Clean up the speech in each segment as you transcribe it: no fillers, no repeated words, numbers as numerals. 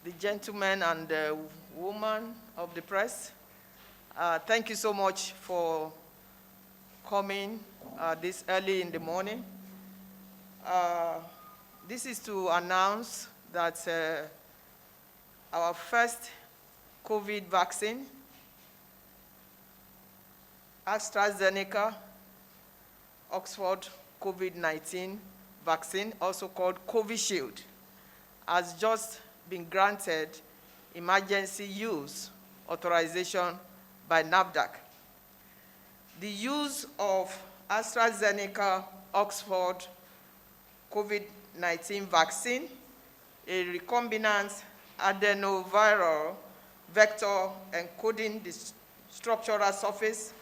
the gentlemen and the women of the press. Thank you so much for coming this early in the morning. This is to announce that our first COVID vaccine, Astrazeneca Oxford COVID-19 vaccine, also called Covishield, has just been granted emergency use authorization by Nafdac. The use of Astrazeneca Oxford COVID-19 vaccine, a recombinant adenoviral vector encoding the structural surface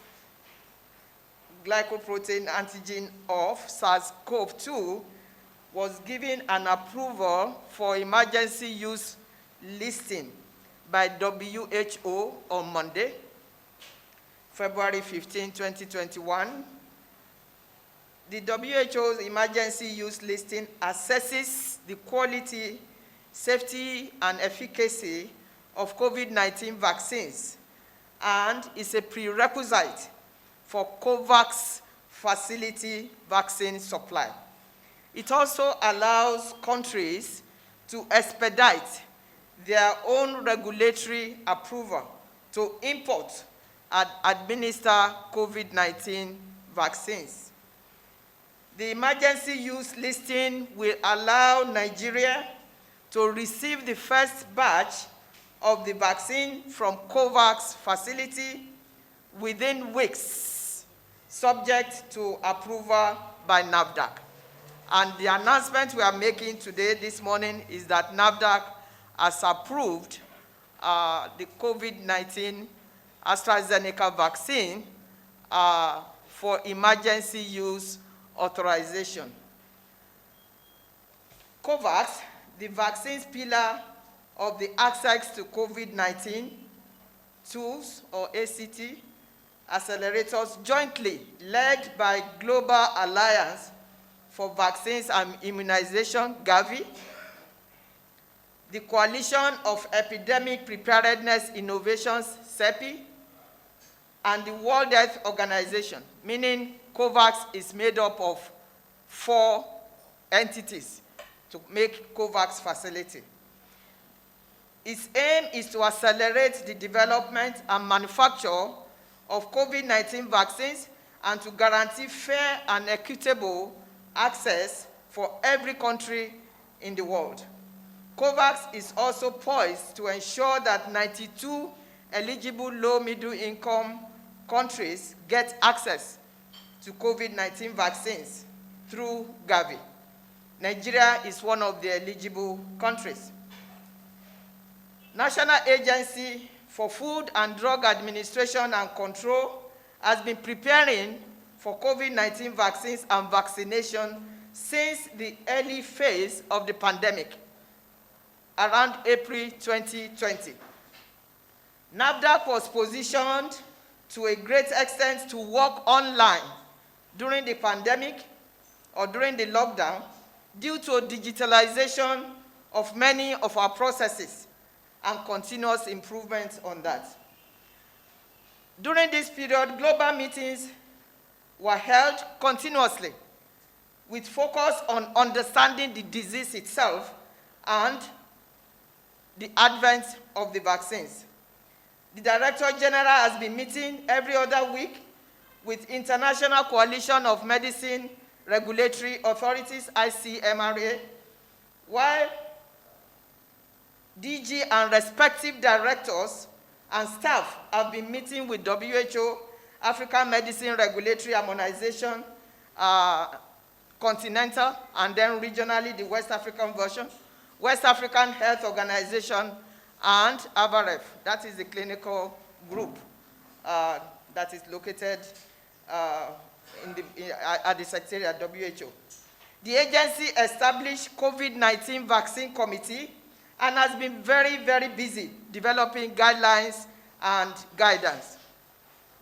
glycoprotein antigen of SARS-CoV-2, was given an approval for emergency use listing by WHO on Monday, February 15, 2021. The WHO's emergency use listing assesses the quality, safety, and efficacy of COVID-19 vaccines and is a prerequisite for COVAX facility vaccine supply. It also allows countries to expedite their own regulatory approval to import and administer COVID-19 vaccines. The emergency use listing will allow Nigeria to receive the first batch of the vaccine from COVAX facility within weeks, subject to approval by Nafdac. And the announcement we are making today, this morning, is that Nafdac has approved the COVID-19 AstraZeneca vaccine for emergency use authorization. COVAX, the vaccine's pillar of the Access to COVID-19 Tools, or ACT, accelerators jointly led by Global Alliance for Vaccines and Immunization, Gavi, the Coalition of Epidemic Preparedness Innovations, CEPI, and the World Health Organization, meaning COVAX is made up of 4 entities to make COVAX facility. Its aim is to accelerate the development and manufacture of COVID-19 vaccines and to guarantee fair and equitable access for every country in the world. COVAX is also poised to ensure that 92 eligible low-middle income countries get access to COVID-19 vaccines through Gavi. Nigeria is one of the eligible countries. National Agency for Food and Drug Administration and Control has been preparing for COVID-19 vaccines and vaccination since the early phase of the pandemic, around April 2020. Nafdac was positioned to a great extent to work online during the pandemic or during the lockdown due to digitalization of many of our processes and continuous improvements on that. During this period, global meetings were held continuously with focus on understanding the disease itself and the advent of the vaccines. The Director General has been meeting every other week with International Coalition of Medicine Regulatory Authorities, ICMRA, while DG and respective directors and staff have been meeting with WHO, African Medicine Regulatory Harmonization, continental, and then regionally the West African version, West African Health Organization, and ABAREF, that is the clinical group that is located at the Secretariat WHO. The agency established COVID-19 Vaccine Committee and has been very, very busy developing guidelines and guidance.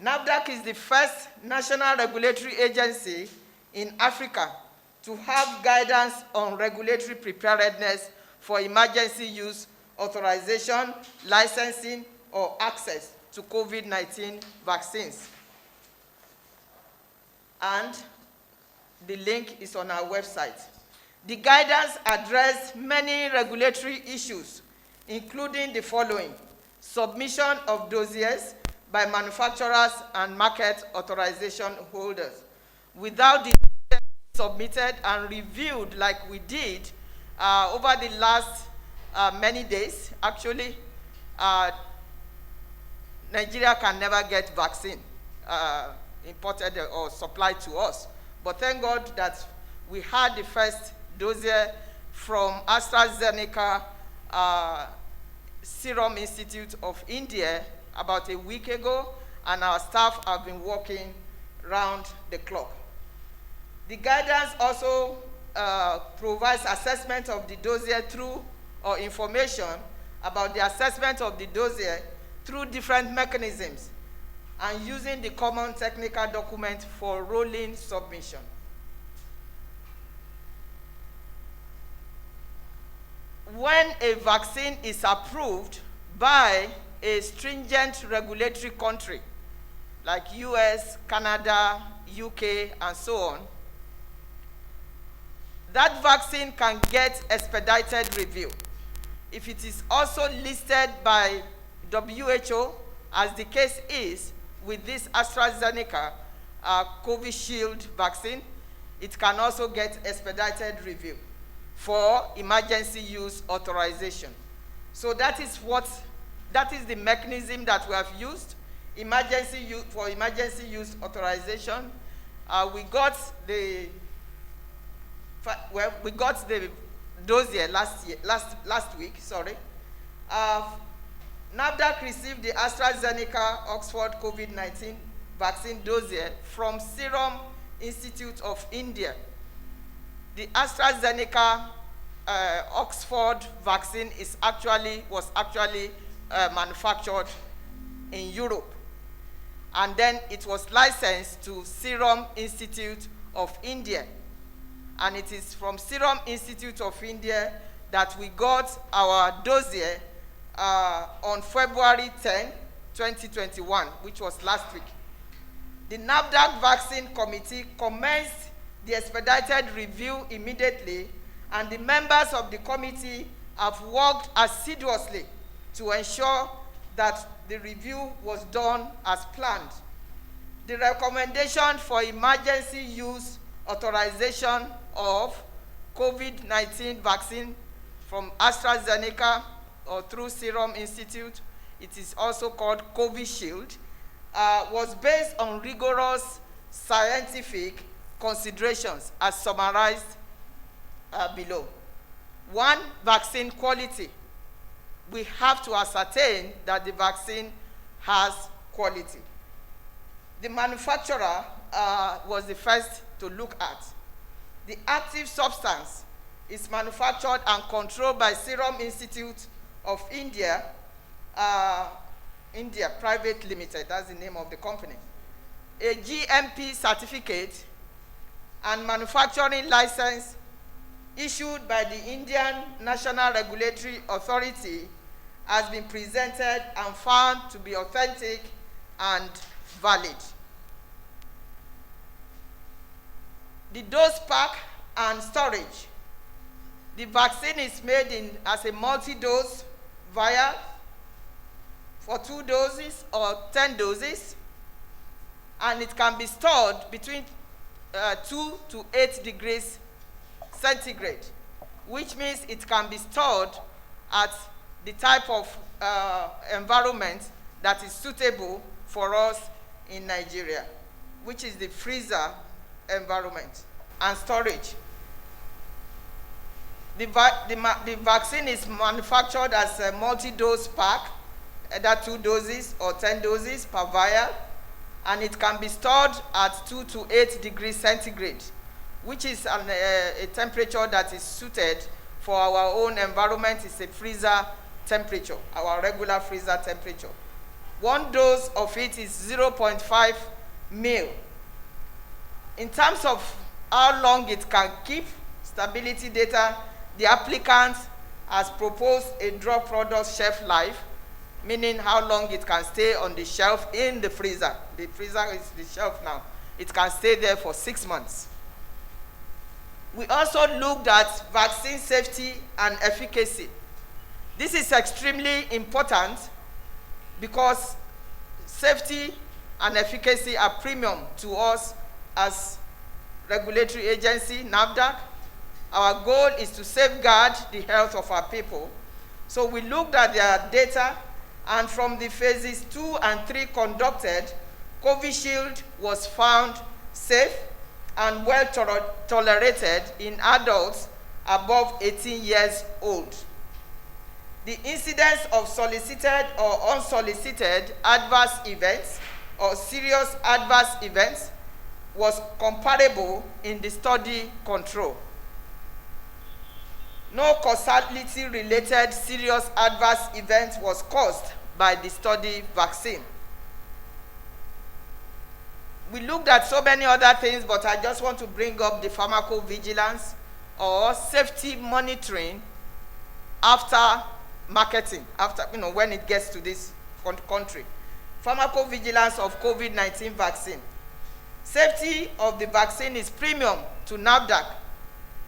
Nafdac is the first national regulatory agency in Africa to have guidance on regulatory preparedness for emergency use authorization, licensing, or access to COVID-19 vaccines. And the link is on our website. The guidance addressed many regulatory issues, including the following: submission of dossiers by manufacturers and market authorization holders. Without the submitted and reviewed like we did over the last many days, actually, Nigeria can never get vaccine imported or supplied to us. But thank God that we had the first dossier from Astrazeneca Serum Institute of India about a week ago, and our staff have been working round the clock. The guidance also provides assessment of the dossier through, or information about the assessment of the dossier through different mechanisms, and using the common technical document for rolling submission. When a vaccine is approved by a stringent regulatory country, like US, Canada, UK, and so on, that vaccine can get expedited review. If it is also listed by WHO, as the case is with this AstraZeneca Covishield vaccine, it can also get expedited review for emergency use authorization. So that is the mechanism that we have used, for emergency use authorization. We got the dossier last week, sorry. Nafdac received the AstraZeneca Oxford COVID-19 vaccine dossier from Serum Institute of India. The AstraZeneca Oxford vaccine was actually manufactured in Europe, and then it was licensed to Serum Institute of India. And it is from Serum Institute of India that we got our dossier on February 10, 2021, which was last week. The Nafdac Vaccine Committee commenced the expedited review immediately, and the members of the committee have worked assiduously to ensure that the review was done as planned. The recommendation for emergency use authorization of COVID-19 vaccine from AstraZeneca or through Serum Institute, it is also called Covishield, was based on rigorous scientific considerations as summarized below. One, vaccine quality. We have to ascertain that the vaccine has quality. The manufacturer was the first to look at. The active substance is manufactured and controlled by Serum Institute of India, India Private Limited, that's the name of the company. A GMP certificate and manufacturing license issued by the Indian National Regulatory Authority has been presented and found to be authentic and valid. The dose pack and storage. The vaccine is made as a multi-dose vial for 2 doses or 10 doses, and it can be stored between 2 to 8 degrees centigrade, which means it can be stored at the type of environment that is suitable for us in Nigeria, which is the freezer environment and storage. The vaccine is manufactured as a multi-dose pack, either 2 doses or 10 doses per vial, and it can be stored at 2 to 8 degrees centigrade, which is a temperature that is suited for our own environment. It's a freezer temperature, our regular freezer temperature. 1 dose of it is 0.5 ml. In terms of how long it can keep, stability data, the applicant has proposed a drug product shelf life, meaning how long it can stay on the shelf in the freezer. The freezer is the shelf now. It can stay there for 6 months. We also looked at vaccine safety and efficacy. This is extremely important because safety and efficacy are premium to us as regulatory agency, Nafdac. Our goal is to safeguard the health of our people. So we looked at their data, and from the phases 2 and 3 conducted, Covishield was found safe and well tolerated in adults above 18 years old. The incidence of solicited or unsolicited adverse events or serious adverse events was comparable in the study control. No causality-related serious adverse event was caused by the study vaccine. We looked at so many other things, but I just want to bring up the pharmacovigilance or safety monitoring after marketing, after, when it gets to this country. Pharmacovigilance of COVID-19 vaccine. Safety of the vaccine is premium to Nafdac,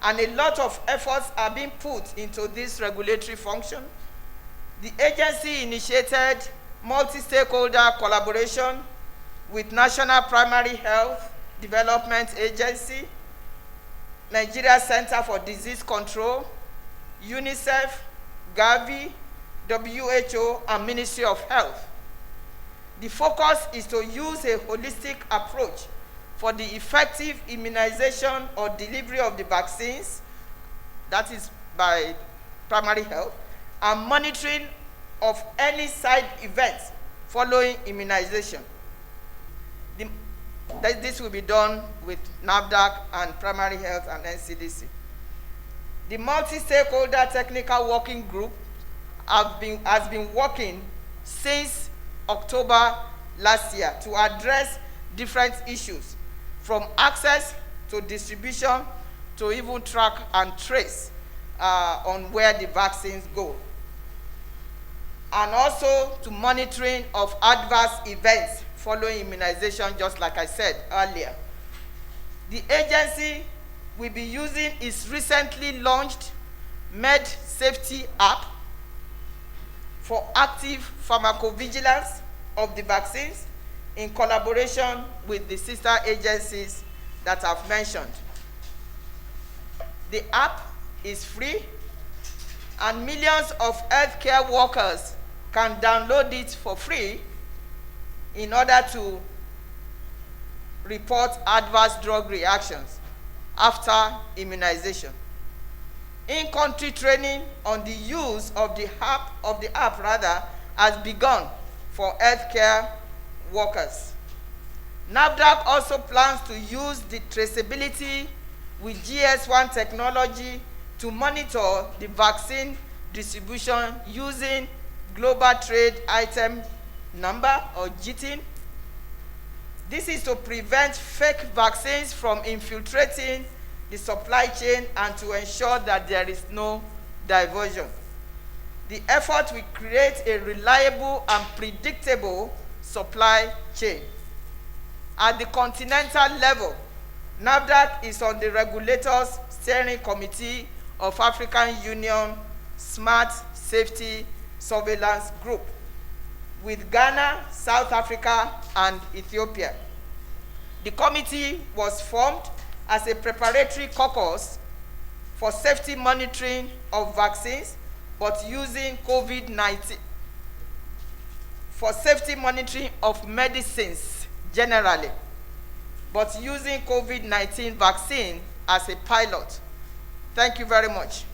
and a lot of efforts are being put into this regulatory function. The agency initiated multi-stakeholder collaboration with National Primary Health Development Agency, Nigeria Center for Disease Control, UNICEF, Gavi, WHO, and Ministry of Health. The focus is to use a holistic approach for the effective immunization or delivery of the vaccines, that is by primary health, and monitoring of any side events following immunization. This will be done with Nafdac and primary health and NCDC. The multi-stakeholder technical working group has been working since October last year to address different issues, from access to distribution to even track and trace on where the vaccines go, and also to monitoring of adverse events following immunization, just like I said earlier. The agency will be using its recently launched Med Safety app for active pharmacovigilance of the vaccines in collaboration with the sister agencies that I've mentioned. The app is free, and millions of healthcare workers can download it for free in order to report adverse drug reactions after immunization. In-country training on the use of the app has begun for healthcare workers. Nafdac also plans to use the traceability with GS1 technology to monitor the vaccine distribution using Global Trade Item Number, or GTIN. This is to prevent fake vaccines from infiltrating the supply chain and to ensure that there is no diversion. The effort will create a reliable and predictable supply chain. At the continental level, Nafdac is on the Regulators Steering Committee of African Union Smart Safety Surveillance Group, with Ghana, South Africa, and Ethiopia. The committee was formed as a preparatory caucus for safety monitoring of vaccines, but using COVID-19, for safety monitoring of medicines generally, but using COVID-19 vaccine as a pilot. Thank you very much.